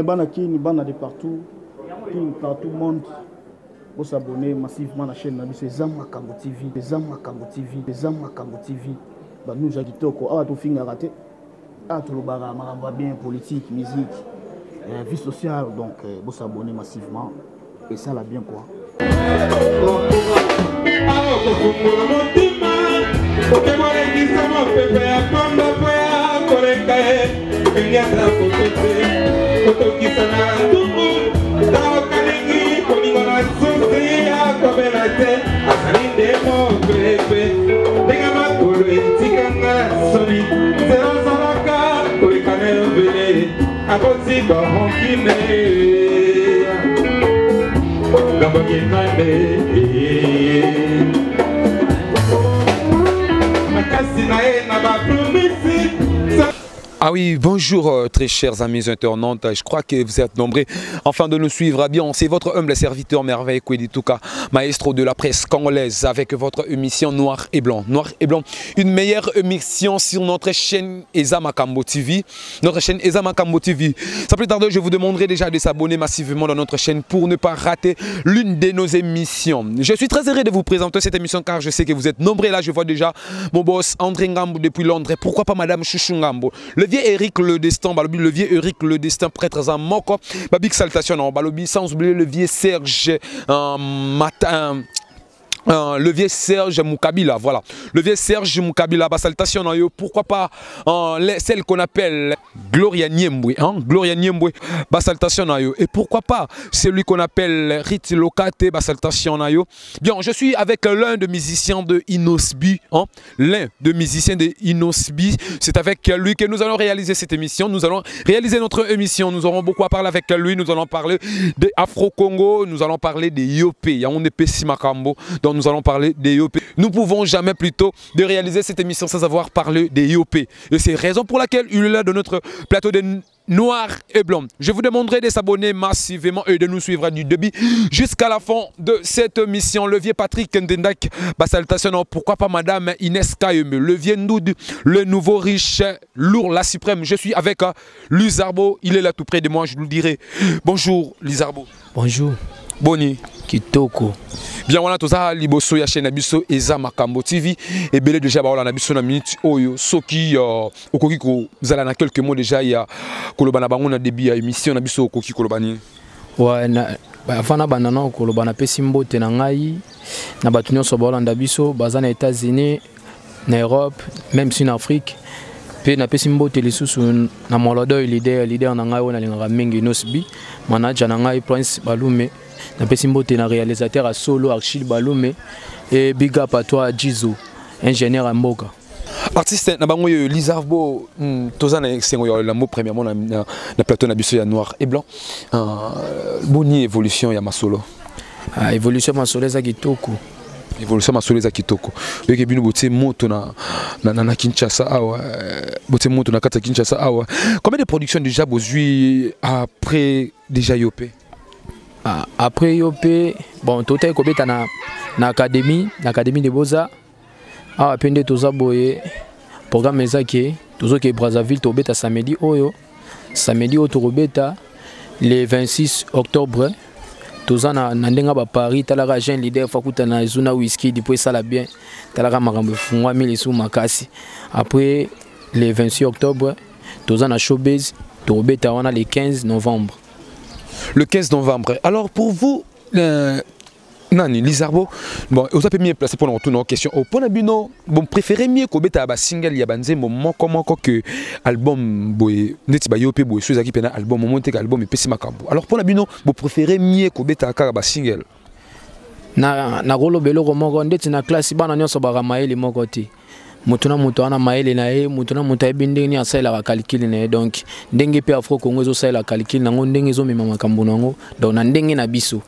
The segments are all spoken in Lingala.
Bana Kini, bana de partout, partout monde, pour s'abonner massivement à la chaîne Nabi, c'est Zamakambo TV, Zamakambo TV, Zamakambo TV. Bah nous j'ai dit toko, ah tout fin raté, ah tout le bara, maramba bien politique, musique, vie sociale, donc pour s'abonner massivement et ça l'a bien quoi. Ah oui, bonjour très chers amis internautes, je crois que vous êtes nombreux enfin de nous suivre. Bien, c'est votre humble serviteur merveille Kwedi Touka, maestro de la presse congolaise avec votre émission Noir et Blanc. Noir et Blanc, une meilleure émission sur notre chaîne Ezamakambo TV. Notre chaîne Ezamakambo TV. Sans plus tarder, je vous demanderai déjà de s'abonner massivement dans notre chaîne pour ne pas rater l'une de nos émissions. Je suis très heureux de vous présenter cette émission car je sais que vous êtes nombreux. Là, je vois déjà mon boss André Ngambo depuis Londres. Pourquoi pas Madame Chouchou Ngambo. Le vieux Eric Le Destin, le vieux Eric Le Destin, prêtre en moko, big salutation, balobi, sans oublier le vieux Serge Matin. Le vieux Serge Moukabila, voilà. Le vieux Serge Moukabila, salutation, pourquoi pas celle qu'on appelle Gloria Niembwe, Gloria Niembwe, salutation, et pourquoi pas celui qu'on appelle Rit Lokate, salutation, bien, je suis avec l'un des musiciens de Inosbi, l'un des musiciens de Inosbi, c'est avec lui que nous allons réaliser cette émission, nous allons réaliser notre émission, nous aurons beaucoup à parler avec lui, nous allons parler de Afro-Congo, nous allons parler de Yopé, Yaoundé Pessimakambo, donc nous allons parler des IOP. Nous ne pouvons jamais plutôt de réaliser cette émission sans avoir parlé des IOP. Et c'est la raison pour laquelle il est là de notre plateau de Noir et Blanc. Je vous demanderai de s'abonner massivement et de nous suivre du début jusqu'à la fin de cette émission. Le vieux Patrick Ndendak, salutation, pourquoi pas Madame Inès Kayeme, le vieux Ndoud, le nouveau riche, lourd, la suprême. Je suis avec Lizarbo, il est là tout près de moi, je vous le dirai. Bonjour Lizarbo. Bonjour. Boni. Kitoko. Bien voilà tout ça liboso ya chaîne Nabiso Ezamakambo TV et belé déjà ba Nabiso na minute oyo soki okoki ko zala na quelques mots déjà ya kolobana bango na début ya émission Nabiso okoki kolobani. Ouais na afana banana kolobana pesi mbote na ngai na batu nyonso ba Holanda biso baza na États-Unis na Europe même si en Afrique pe na pesi mbote lisusu na molodo leader na ngai ona lingaka mingi Nosbi manager na ngai Prince Balume na pesi mbote na réalisateur à solo Archil Balume et big up à toi Jizo ingénieur à Mboka. Artiste na bango Lizarbo tozana sengo ya la mot premièrement na plateau na biso ya Noir et Blanc boni évolution ya masolo. Évolution masolo za kitoko. Évolution masolo za kitoko. Beke bino boté moto na Kinshasa awa boté moto na kata Kinshasa awa. Combien de productions déjà bozui après déjà Yopé? Après Yopé, bon, tout est kobeta na académie de Beaux-Arts. Pende toza boye programme ezaki tozo ke Brazzaville tobeta samedi oyo torobeta le 26 octobre toza na ndenga ba Paris talaka jeune leader fakuta na Zuna Whisky depuis ça la bien talaka makambo fungwa mili sou makasi. Après le 26 octobre toza na showbiz torobeta wana le 15 novembre. Le 15 novembre. Alors pour vous, Nani Lizarbo, bon, vous avez mieux placé pour nous retourner en question. Au point de bon, préférez mieux que beta ba single yabanze moment comment que album boy neti ba yopé boy chose qui pena album moment que album et pesi makambo. Alors pour la bino, vous préférez mieux que beta ka ba single. Na rolo belo ko moko ndeti na classe bana nyonso ba ramaeli moko ti. Mutuna mutu ana maele na ye mutuna mutu ebinde ni asala ka calcul na donc ndenge pe Afro Congo zo sala calcul nango ndenge zo mema makambo nango donc na ndenge na biso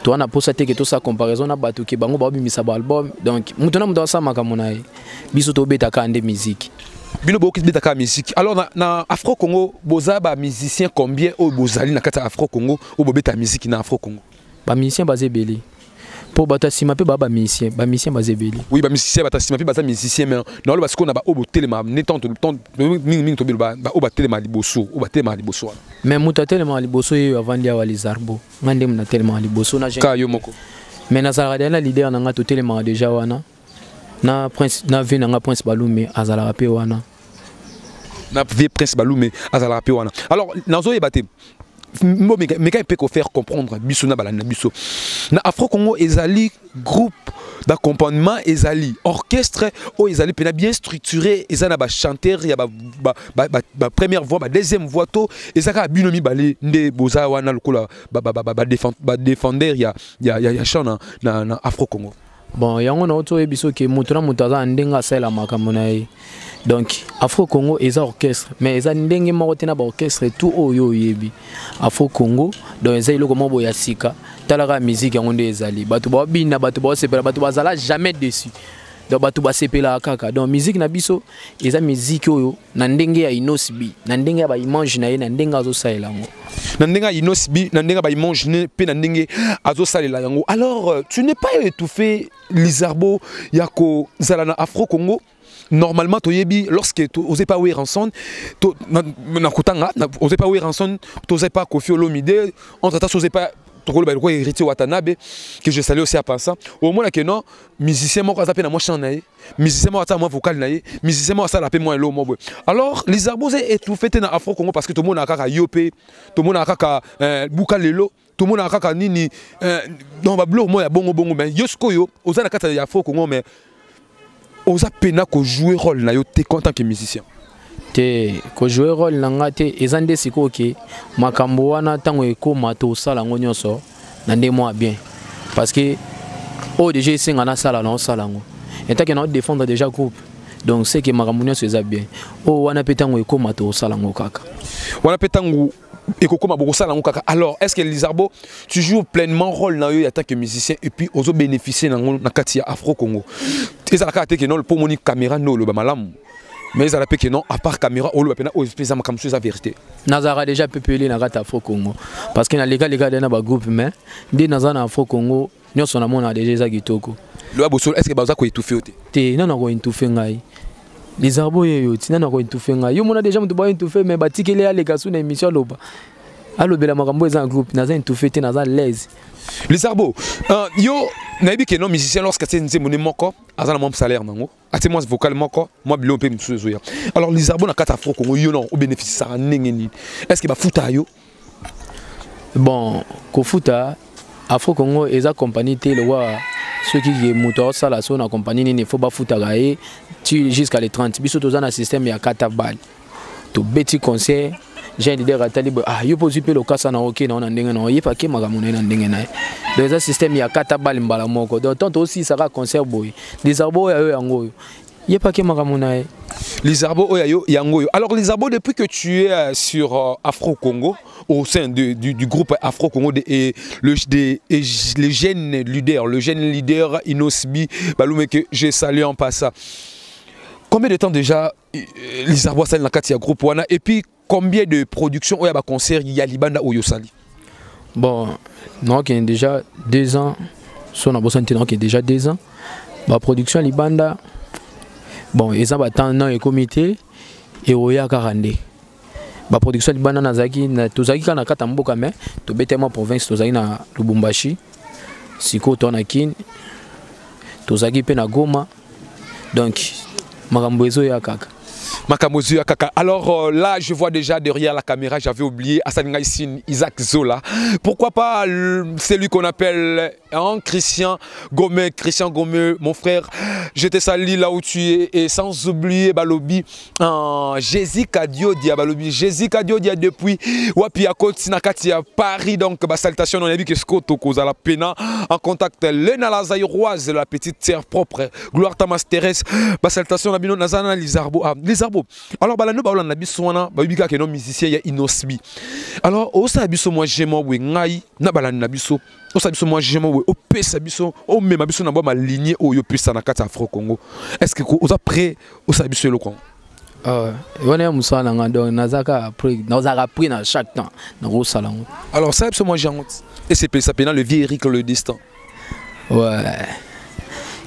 to ana posa te ke to sa comparaison na batu ke bango ba bimisa ba album donc mutuna mutu asala makambo na ye biso to beta ka ande musique bino bo beta ka musique. Alors na Afro Congo boza ba musicien combien o bozali na kata Afro Congo o bo beta musique na Afro Congo? Ba musicien basé belé pour batasima pe baba musicien bazebeli. Oui, ba musicien batasima pe bata musicien mais non le parce qu'on a ba obo telema netant mingi to ba oba telema liboso, oba telema liboso. Mais muta telema liboso avant dia wa Lizarbo. Ngande mna telema liboso na je. Ka yo moko. Mais na sala na leader na nga to telema déjà wana. Na prince na vie na prince Balume azala pe wana. Na vie prince Balume azala pe wana. Alors nazo yebate mais quand il peut faire comprendre bisona balana biso na Afro Congo ezali groupe d'accompagnement ezali orchestre o ezali pena bien structuré ezana ba chanteur ya ba première voix ba deuxième voix to ezaka binomi balé nde boza wana lokola ba défender ya chant na Afro Congo. Bon yango na oto ebiso ke mutuna mutaza ndenga sala makambo na ye. Donc Afro Congo eza orchestre mais eza ndenge moko tena ba orchestre tout oyo yebi Afro Congo donc eza iloko moko ya sika talaka musique yango nde ezali bato ba bina bato ba sepela bato bazala jamais dessus donc bato ba sepela kaka donc musique na biso eza musique oyo na ndenge ya inosbi na ndenge ya ba image na ye na ndenge azo salela ngo na ndenge ya inosbi na ndenge ba image ne pe na ndenge azo salela yango. Alors tu n'es pas étouffé Lizarbo yako zala na Afro Congo. Normalement, toyebi lorsque tu n'osais pas ouer ensemble, n'osais pas ouer ensemble, tu n'osais pas Koffi Olomide, entre temps, tu n'osais pas héritier Watanabe, que je salue aussi à penser. Au moins, que non, musicien, moi, je moi chant naï, musicien, moi, moi vocal naï, musicien, moi, ça l'appelle moi l'eau, moi. Alors, les arbres est étouffé dans Afro Congo parce que tout le monde a kaka yopé, tout le monde a kaka boukalelo. Tout le monde a kaka nini, dans ma blog, moi, il y a bongo, mais yosko yo, aux anakata y a Afro Congo, mais oza pena ko jouer rôle na yo te en tant que musicien te ko jouer rôle na ngate ezande siko ke makambo wana tango ekoma to sala ngo nyonso na nde moi bien parce que o déjà singa na sala na sala ngo eta ke na défendre déjà groupe donc c'est que makambo nyonso eza bien o wana petango ekoma to sala ngo kaka wana petango ekokoma boko sala ngo kaka. Alors est-ce que Lizarbo tu joues pleinement rôle na yo en tant que musicien et puis ozo bénéficier na kati ya Afro Congo ezala kaka te ke non le pomoni caméra no lo ba malamu mais ezala pe ke non à part caméra o lo pena o espèce makambo chose la vérité nazara déjà pepeli na kati Afro Congo parce que na lega na ba groupe mais ndi nazana Afro Congo nyonso na mona déjà za kitoko lo aboso est-ce que baza ko étouffer te non ko étouffer ngai Lizarbo yo tina na ko étouffer ngai yo mona déjà mutu ba étouffer mais batikele ya lekasu na émission loba alobela makambo eza en groupe naza étouffer te naza l'aise. Lizarbo yo nayebi ke non musicien lorsque tu es mon moko azana mon salaire nango ati moi vocal moko moi bilo pe msuzo ya. Alors Lizarbo na kata Afro Congo yo non o bénéficie ça nengeni est-ce que ba futa yo bon ko futa Afro Congo eza compagnie te le wa ceux qui moto sala so na compagnie ni faut ba futa gaé tu jusqu'à les 30 biso to za na système ya kata bal to beti concert j'ai l'idée ratali yo posi pe le kasa na OK na ndenge na yefa ke makamuna na ndenge na donc ça système ya kata bal mbala moko donc tant aussi ça va concert boy Lizarbo ya yango yefa ke makamuna Lizarbo yo yango. Alors Lizarbo depuis que tu es sur Afro Congo au sein du groupe Afro Congo et le jeune leader Inosbi Balume que je salue en passant. Combien de temps déjà Lizarbo a na kati ya groupe wana et puis combien de productions oya ba concert ya libanda oyo sali? Bon, non qui est déjà 2 ans, son abosante non qui est déjà 2 ans. Ba production libanda bon, ils ont attendu un comité et oya 42. Ba production libanda nazaki na tozaki kana kata mboka mais to betema province tozaki na Lubumbashi. Siko to na kin tozaki pe na Goma. Donc makambozo ya kaka. Makamozu Akaka. Alors là, je vois déjà derrière la caméra, j'avais oublié Asaninga Isin, Isaac Zola. Pourquoi pas celui qu'on appelle Christian Gomez. Christian Gomez, mon frère, je te salue là où tu es. Et sans oublier Balobi, Jésus Kadio Dia Balobi. Jésus Kadio Dia depuis Wapiakot Sinakati à Paris. Donc, salutation, on a vu que Scott Okozala Pena en contact. Lena la Zaïroise, la petite terre propre. Gloire Tamas Thérèse. Salutation, Nabino Nazana Lizarbo. Lizarbo. Alors, balano baola na biso wana babika ke no musicien ya Inosbi. Alors, osa biso moi jemo we ngai na balana na biso. Osa biso moi jemo we opesa biso o mema biso na ba lignée oyo pesa na kata Afro Congo. Est-ce que osa prêt osa biso le kon? On est musala ngado nazaka après nazaka pris na chaque temps na rosala. Alors, ça biso moi jangot. Et c'est ça pena le vieux Eric le destin. Ouais.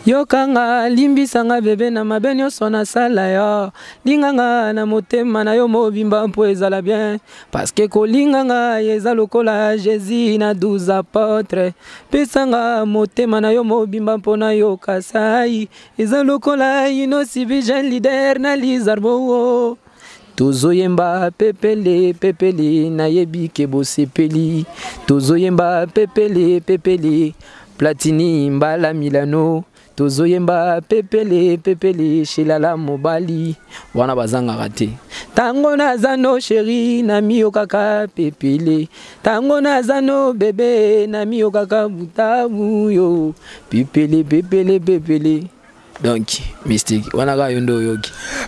Yokanga limbisanga bebe na mabe nyonso nasala yo linganga na motema na yo mobimba mpo ezala bien parce que kolinganga eza lokola Jésus na 12 apôtres pesanga motema na yo mobimba mpo na yo kasai eza lokola inosi vision leader na Lizarbo tozoyemba pepele pepele na yebi ke bosepeli tozoyemba pepele pepele Platini mbala Milano tozoyemba pepele pepele shilala mobali wana bazanga rate tango nazano chéri na miyo kaka pepele tango nazano bébé na miyo kaka butabu yo pepele pepele pepele. Donc, mystique.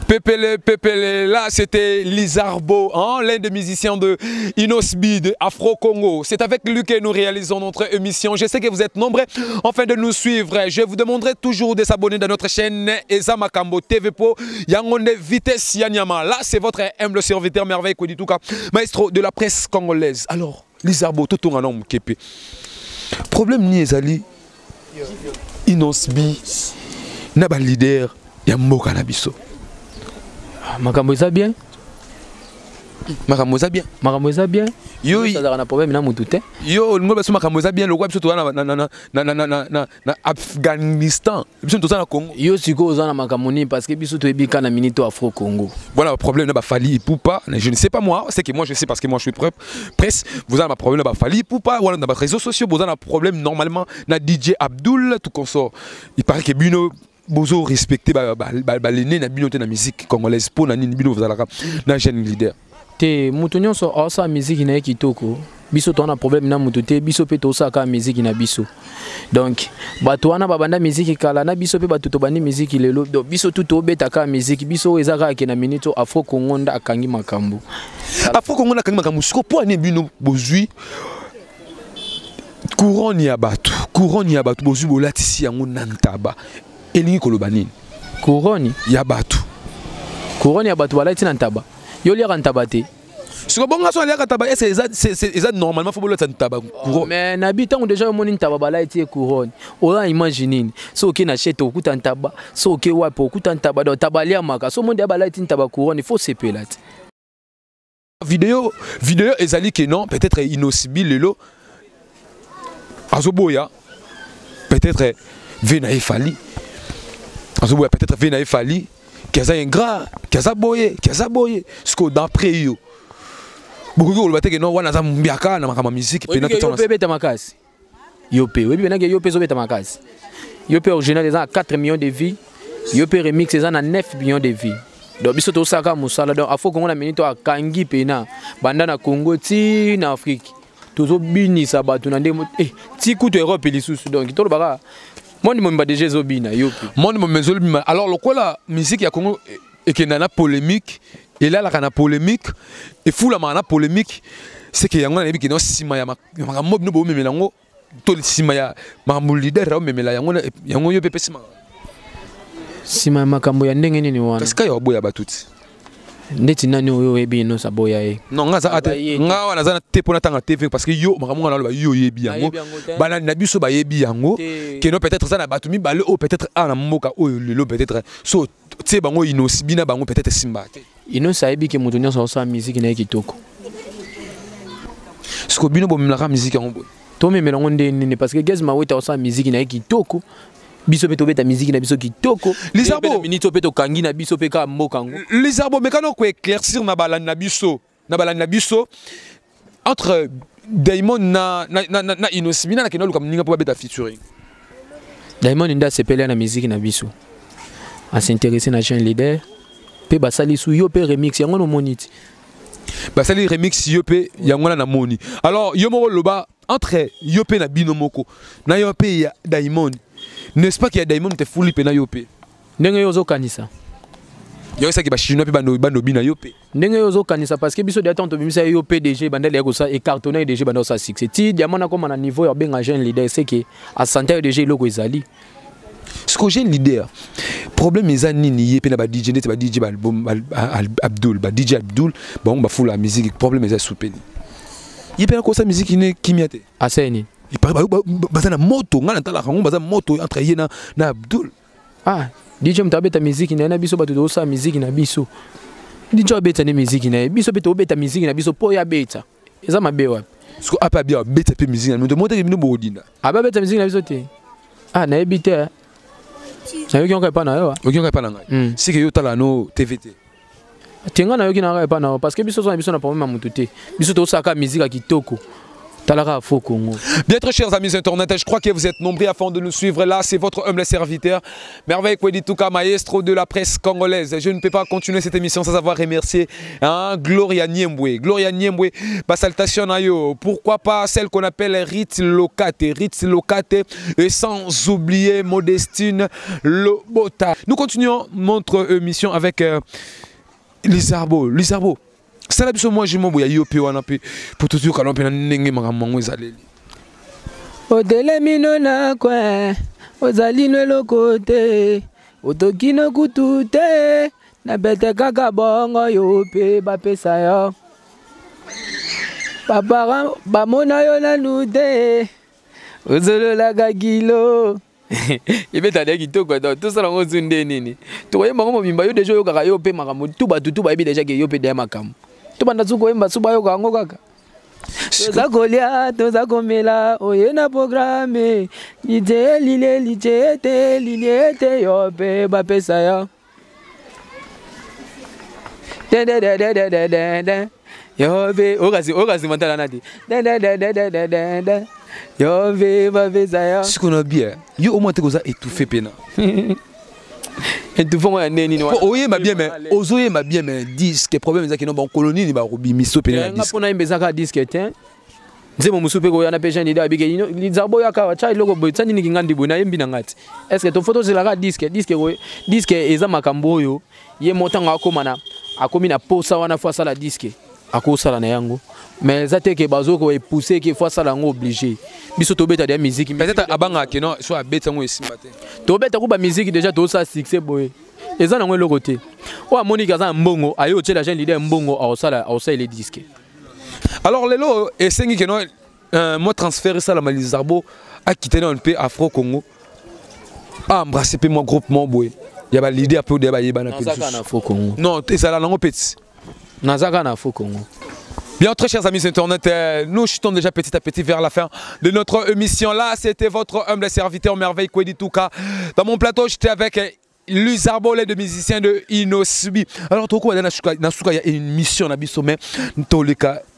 Pépélé, Pépélé, là c'était Lizarbo, hein, l'un des musiciens de Inosbi, de Afro Congo. C'est avec lui que nous réalisons notre émission. Je sais que vous êtes nombreux enfin de nous suivre. Je vous demanderai toujours de s'abonner dans notre chaîne Eza Makambo TV Po Yangonde Vitesse Yanyama. Là c'est votre humble serviteur merveille Kodituka, maestro de la presse congolaise. Alors, Lizarbo, tout un homme qui est. Problème ni ezali Inosbi. Naba leader ya mboka na biso. Makambo eza bien. Makambo eza bien. Makambo eza bien. Yo ça na problème na mutu te. Yo ngo baso makambo eza bien lokwa biso to na Afghanistan. Biso to na Congo. Yo siko oza na makambo ni parce que biso to ebika na minito Afro Congo. Voilà le problème na ba Fally Ipupa, je ne sais pas moi, c'est que moi je sais parce que moi je suis presse. Vous avez un problème na ba Fally Ipupa, voilà dans les réseaux sociaux, vous avez un problème normalement na DJ Abdul tout consort. Il paraît que Bino bozo respecter l'aîné na bino te na musique congolaise pour na nini bino vzalaka na jeune leader te mutu nyonso osa musique na kitoko biso to na problème na mutu te biso pe to saka musique na biso donc bato wana babanda musique kala na biso pe bato to bandi musique lelo donc biso tout to betaka musique biso ezaka ke na minito Afro Congo nda akangi makambo Afro Congo na akangi makambo siko po ani bino bozui couronne ya bato bozui bolatisi yango nantaba elingi koloba nini couronne ya bato balati na ntaba yo liaka ntaba te siko bonga so liaka ntaba c'est normalement faut bolata ntaba couronne mais na bitango déjà moni ntaba balati couronne ola imagine so ke na chete okuta ntaba so ke wapo okuta ntaba do tabalia maka so monde balati ntaba couronne il faut se pelate vidéo ezali que non peut-être Inosbi lelo azoboya peut-être Vena Fally peut-être Vena Fally qui a un gras qui a boyé ce que d'après yo beaucoup de que non wana za mbiaka na makama musique pe na tout ça beta makasi yopé oui bien que yopé zo beta makasi yopé original les 4 millions de vies yopé remix les 9 millions de vies donc biso to saka musala donc afo Congo na minito akangi pena banda na Congo ti na Afrique tozo binisa bato na ndemo ti kuto Europe lisusu donc to baka Monde m'a déjà zobina yopi. Monde m'a zobina. Alors le quoi la musique ya Congo et qu'il y a polémique et là la polémique et fou la mana polémique c'est que yango na ebi kino sima ya mob no bo memelango to sima ya mamul leader ra memela yango yo pepe sima makambo ya ndenge nini wana. Parce que ya boya batuti. Ndeti nani oyo ebi no saboya e. Non nga za ate nga wana za te pona tanga TV parce que yo makambo na lo yo yebi yango. Bana na biso ba yebi yango que non peut-être ça na batumi bale o peut-être ana moka oyo lelo peut-être so tse bango Inosbi na bango peut-être simba. Ino sayebi ke mutu nyonso sa musique na kitoko. Siko bino bo memela musique yango. To memela ngonde nini parce que Gezma weta sa musique na kitoko. Biso pe to beta musique na biso kitoko. Lizarbo minito pe to kangi na biso pe ka mbokango. Lizarbo mekano ko éclaircir na balana na biso entre Diamond na Inosbi na kino luka mninga po beta featuring. Diamond nda sepele na musique na biso. A s'intéresser na jeune leader pe basali su yo pe remix yango no moniti. Basali remix yo pe yango na moni. Alors yo mo loba entre yo pe na binomoko na yo pe ya Diamond. N'est-ce pas qu'il y a Diamond te fouli pena yopé ndenge yo zo kanisa yo ça ki ba chinois pe bano bina yopé ndenge yo zo kanisa parce que biso de temps to bimisa yo PDG bandele yako ça et cartonné DG bando ça succès ti diamant na comme na niveau ya benga jeune leader c'est que à santé DG loko ezali ce que jeune leader problème ezani ni yé pena ba DJ net ba DJ Abdul ba DJ Abdul ba on ba foula musique problème eza soupeni yé pena ko sa musique ne kimiate aseni il paraît baza na moto ngana tala kango baza moto entre ye na Abdul. Ah, DJ mtabeta musique na biso bato do sa musique na biso. DJ beta ni musique na biso beta obeta musique na biso po ya beta. Eza mabe wapi? Parce que apa bien beta pe musique na moto moto bino bodina. Aba beta musique na biso te. Ah, na ebite. Na yoki onka pa na yo. Yoki onka pa na ngai. Si que yo tala no TVT. Tenga na yoki na ngai pa na parce que biso so na biso na problème mutu te. Biso to saka musique à kitoko. Bien, très chers amis internet, je crois que vous êtes nombreux afin de nous suivre là. C'est votre humble serviteur, Merveille Kwedituka, maestro de la presse congolaise. Je ne peux pas continuer cette émission sans avoir remercié Gloria Niembwe. Gloria Niembwe, salutation à yo. Pourquoi pas celle qu'on appelle Ritz Lokate. Ritz Lokate, et sans oublier Modestine Lobota. Nous continuons notre émission avec Lizarbo. Lizarbo. Ça biso moi je m'oboya yope wana pe pour tout ka lompe na ndenge makambo ezaleli odelemino na kwa ozali no lokote otokino kutute na bete kaka bongo yope bapesa yo papa bamona yo na nude ozolola gagilo ibeta de kitoko donc tout ça lango zunde nini to yemba ngo bimba yo deja yo kaka yope makambo tuba tuba ibi deja ke yope de makambo to banda zuko yemba suba yo kango kaka toza kolia toza komela oyena programme lije lile liliete yope bapesa yo de yope okazi mantala nati de yope bapesa yo ce qu'on a bien yo au moins te koza étouffé pena étouffé moi neni no oye ma bien mais ozoye ma bien mais disque problème ça qui non bon colonie ni ba robi miso pena disque ngapona imbeza ka disque te nzemo musupe ko yana peja ndida abike lizarbo yaka wacha iloko boy tsani ningi ngandi bona yembi na ngati est ce que to photo zela ka disque eza makambo yo ye motanga akomana akomi na posa wana fois ça la disque akosala na yango mais ça te que bazoko e pousser que fois ça la ngo obligé biso to beta de musique peut-être abanga que non soit beta ngo esimate to beta ko ba musique déjà to ça succès boy eza na ngo eloko te o amoni kaza mbongo ayo tshela jeune leader mbongo ausala les disques. Alors lelo esengi que non moi transférer ça la Lizarbo a quitté un peu Afro Congo a embrasser peu mon groupement boy ya ba leader peu de ba yeba na peu Afro Congo non ça la lango petit nazaka na Afro Congo. Bien, très chers amis internet, nous chutons déjà petit à petit vers la fin de notre émission. Là, c'était votre humble serviteur Merveille Kwedituka. Dans mon plateau, j'étais avec Lizarbo, les deux musiciens de Inosbi. Alors, il y a une mission à Bisso, mais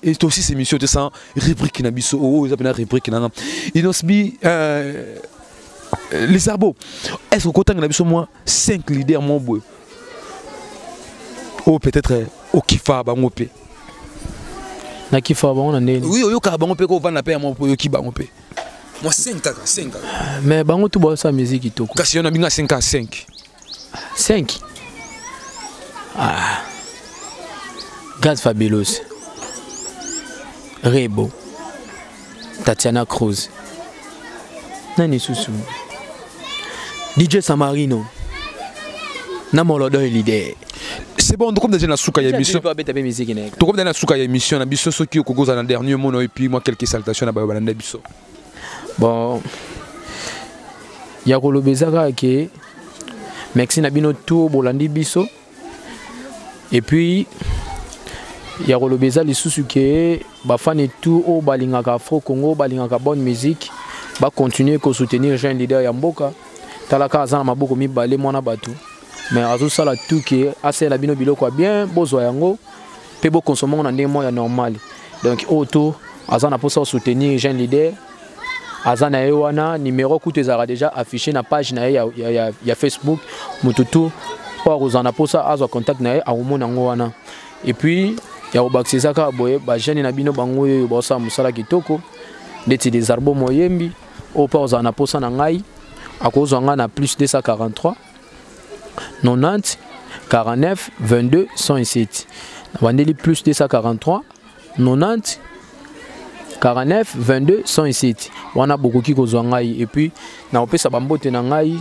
et aussi ces missions, tu sens rubrique na Bisso, oh, ils appellent rubrique na Inosbi. Lizarbo, est-ce que tu as Bisso moi 5 leaders mon boy? Oh, peut-être au Kifa, Bangopé. Na kifa ba on ndeni oui oyo ka bango pe ko vana pe mo yo ki bango pe moi 5 mais bango tu ba sa musique kitoko kasi on a binga 5 ah Gaz Fabelos Rebo Tatiana Cruz nani susu DJ Samarino na molodo leader. C'est bon, comme déjà na souka ya émission. Tout comme dans la souka ya émission, na biso soki okogoza na dernier mot et puis moi quelques salutations na ba na biso. Bon. Ya kolobezaka ke merci na bino tout bolandi biso. Et puis ya kolobeza lisusu ke ba fan et tout o balingaka Afro Congo, balingaka bonne musique, ba continuer ko soutenir jeune leader ya mboka. Talaka azana maboko mibale mwana batu. Mais azo sala tout que assez la bino biloko bien bozo yango pe bo consommer na ndemo ya normal. Donc auto azana pour ça soutenir jeune leader azana ewana numéro coûte ezara déjà affiché na page na ya Facebook mututu pour ozana pour ça azo contact na a omona ngo wana. Et puis ya obaxisa ka boye ba jeune na bino bango yo ba sa musala kitoko ndeti des arbos moyembi au pas ozana pour ça na ngai akozo nga na plus 243 90 49 22 107. Vandeli plus 243 90 49 22 107. Wana beaucoup qui kozwa ngai et puis na opesa bambote na ngai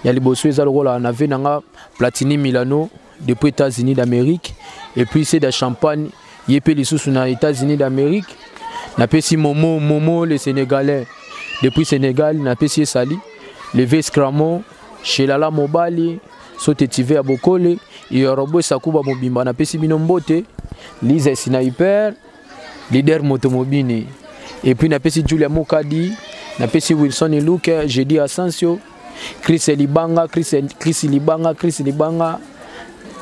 ya liboso eza lokola na ve nanga Platini Milano depuis États-Unis d'Amérique et puis c'est de Champagne yepé lisusu na États-Unis d'Amérique na pesi Momo le Sénégalais depuis Sénégal na pesi sali levé Scramo chez Lala Mobali sotetive à Bokole Yorobo Sakuba Mobimba na pesi bino mbote Lise Sniper leader motomobile et puis na pesi Julia Mokadi na pesi Wilson et Luke jeudi Asensio Chris Libanga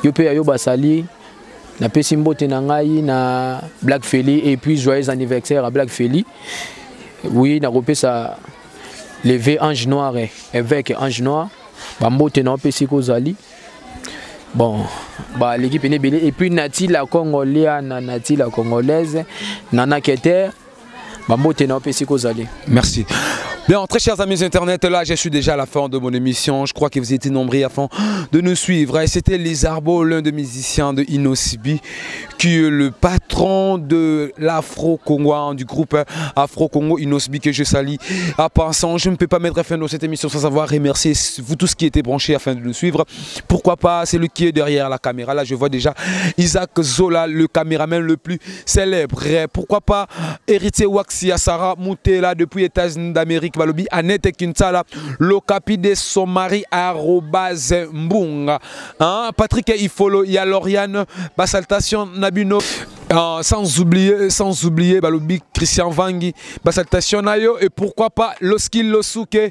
yope ayo basali na pesi mbote na ngai na Black Feli et puis joyeux anniversaire à Black Feli. Oui, na kopesa levé Ange Noir avec Ange Noir bambote na pesi kozali. Bon, bah l'équipe est belé et puis Nati la Congolaise, Nati la Congolaise, Nana Keter bambote na pesi kozali. Merci. Bien, très chers amis internet, là je suis déjà à la fin de mon émission. Je crois que vous étiez nombreux afin de nous suivre. Et c'était Lizarbo, l'un des musiciens de Inosibi, qui est le patron de l'Afro-Congo, du groupe Afro-Congo Inosibi que je salue. À passant, je ne peux pas mettre fin dans cette émission sans avoir remercié vous tous qui étaient branchés afin de nous suivre. Pourquoi pas, c'est lui qui est derrière la caméra. Là je vois déjà Isaac Zola, le caméraman le plus célèbre. Pourquoi pas héritier Waxi Sarah Moutela depuis les États-Unis d'Amérique. Balobi Annette Kinsala, le capi de son mari @mbunga. Patrick Ifolo, il y a Lauriane, Basaltation Nabino. Sans oublier Balobi Christian Vangi, Basaltation Nayo et pourquoi pas Loskil Losuke,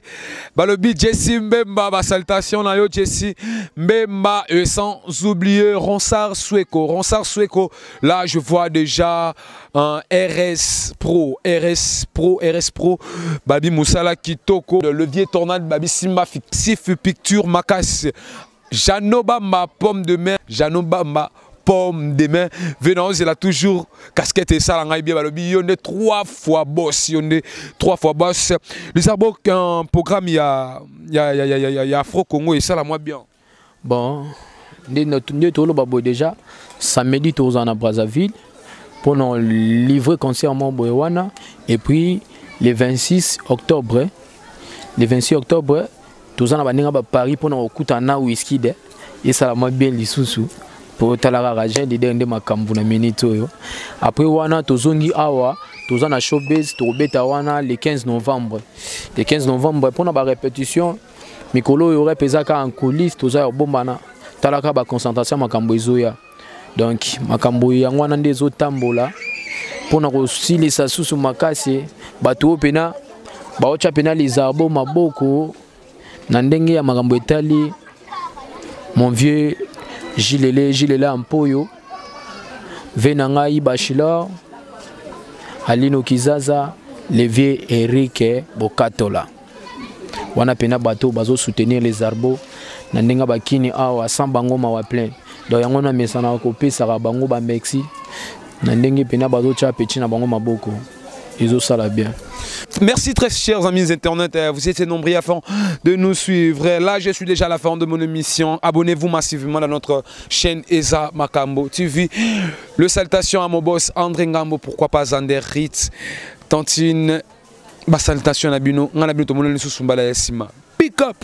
Balobi Jesse Mbemba, Basaltation Nayo Jesse Mbemba et sans oublier Ronsard Sueko. Là je vois déjà un RS Pro, Babi Moussala Kitoko, le levier tornade Babi Simba Fictif Picture Makas, Janobamba Pomme de main, Pomme de main, venant, il a toujours casquette et ça, il y a 3 fois boss, Les arbres, un programme, il y a Afro-Congo et ça, la moi bien. Bon, nous déjà, samedi, nous en à Brazzaville, pour nous livrer concert à Boewana, et puis le 26 octobre, nous en à Paris pour nous écouter un whisky, et ça, la moi bien, les sous-sous. Pour talara rajen de dernier makambu na minito yo. Après wana tozongi awa tozana showbiz to beta wana le 15 novembre. Le 15 novembre pour na ba répétition mikolo yo repezaka en coulisses toza bombana talaka ba concentration makambu ezoya. Donc makambu yango wana ndezo tambola pour na kosilisa susu makasi bato pena ba ocha pena Lizarbo maboko na ndenge ya makambu etali mon vieux Gilele Ampoyo, Venangai Bachelor, Alino Kizaza, Levier Eric Bokatola. Wana pena bato bazo soutenir les arbos, Nandenga Bakini awa sambango ma wa plein. Donc yangona mesana ko pesa bango ba Mexi, Nandenge pena bazo cha petit na bango maboko. Ils ça la bien. Merci très chers amis internet, vous étiez nombreux afin de nous suivre. Là je suis déjà à la fin de mon émission. Abonnez-vous massivement à notre chaîne Eza Makambo TV. Le salutation à mon boss André Ngambo, pourquoi pas Zander Ritz, Tantine, salutation à Bino, on a Bino, tout le monde est sous Pick up.